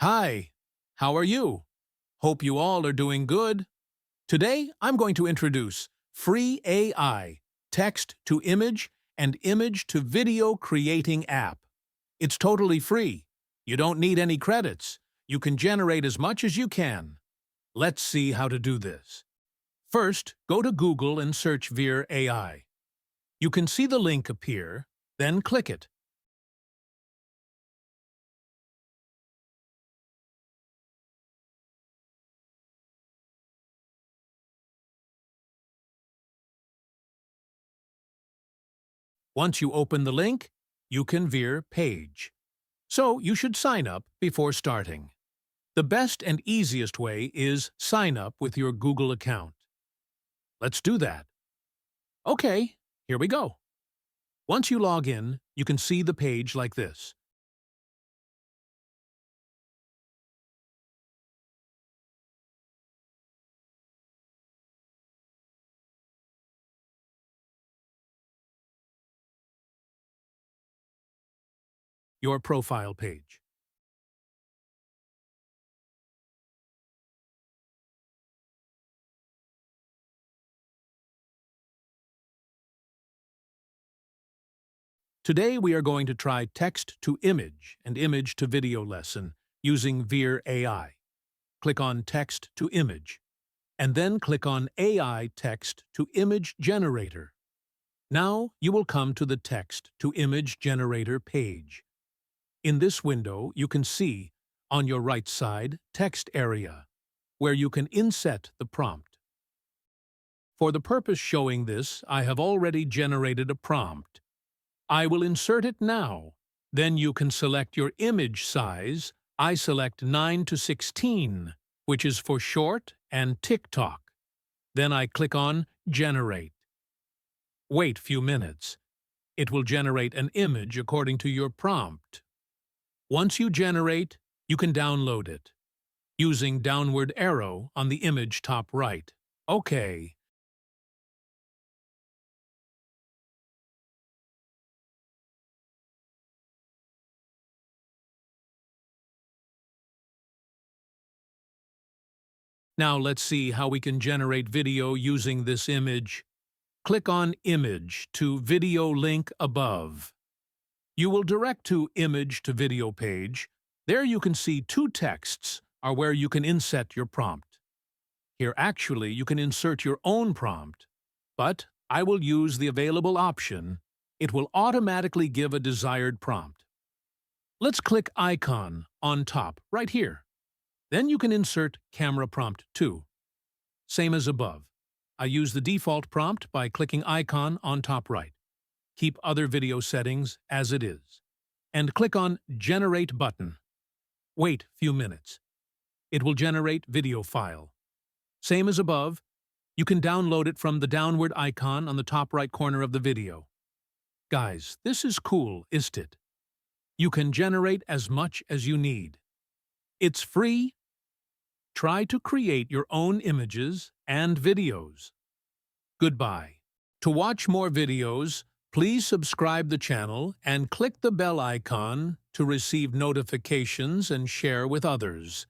Hi, how are you? Hope you all are doing good. Today, I'm going to introduce free AI, text-to-image and image-to-video creating app. It's totally free. You don't need any credits. You can generate as much as you can. Let's see how to do this. First, go to Google and search Veer AI. You can see the link appear, then click it. Once you open the link, you can Veer page. So you should sign up before starting. The best and easiest way is sign up with your Google account. Let's do that. Okay, here we go. Once you log in, you can see the page like this. Your profile page. Today we are going to try text-to-image and image-to-video lesson using Veer AI. Click on Text-to-Image, and then click on AI Text-to-Image Generator. Now you will come to the Text-to-Image Generator page. In this window, you can see, on your right side, Text Area, where you can inset the prompt. For the purpose showing this, I have already generated a prompt. I will insert it now. Then you can select your image size. I select 9:16, which is for short and TikTok. Then I click on Generate. Wait few minutes. It will generate an image according to your prompt. Once you generate, you can download it, using downward arrow on the image top right. Okay. Now let's see how we can generate video using this image. Click on Image to Video link above. You will direct to Image to Video page. There you can see two texts are where you can inset your prompt. Here actually you can insert your own prompt, but I will use the available option. It will automatically give a desired prompt. Let's click Icon on top right here. Then you can insert Camera Prompt 2. Same as above. I use the default prompt by clicking Icon on top right. Keep other video settings as it is. And click on Generate button. Wait few minutes. It will generate video file. Same as above, you can download it from the downward icon on the top right corner of the video. Guys, this is cool, isn't it? You can generate as much as you need. It's free. Try to create your own images and videos. Goodbye. To watch more videos, please subscribe the channel and click the bell icon to receive notifications and share with others.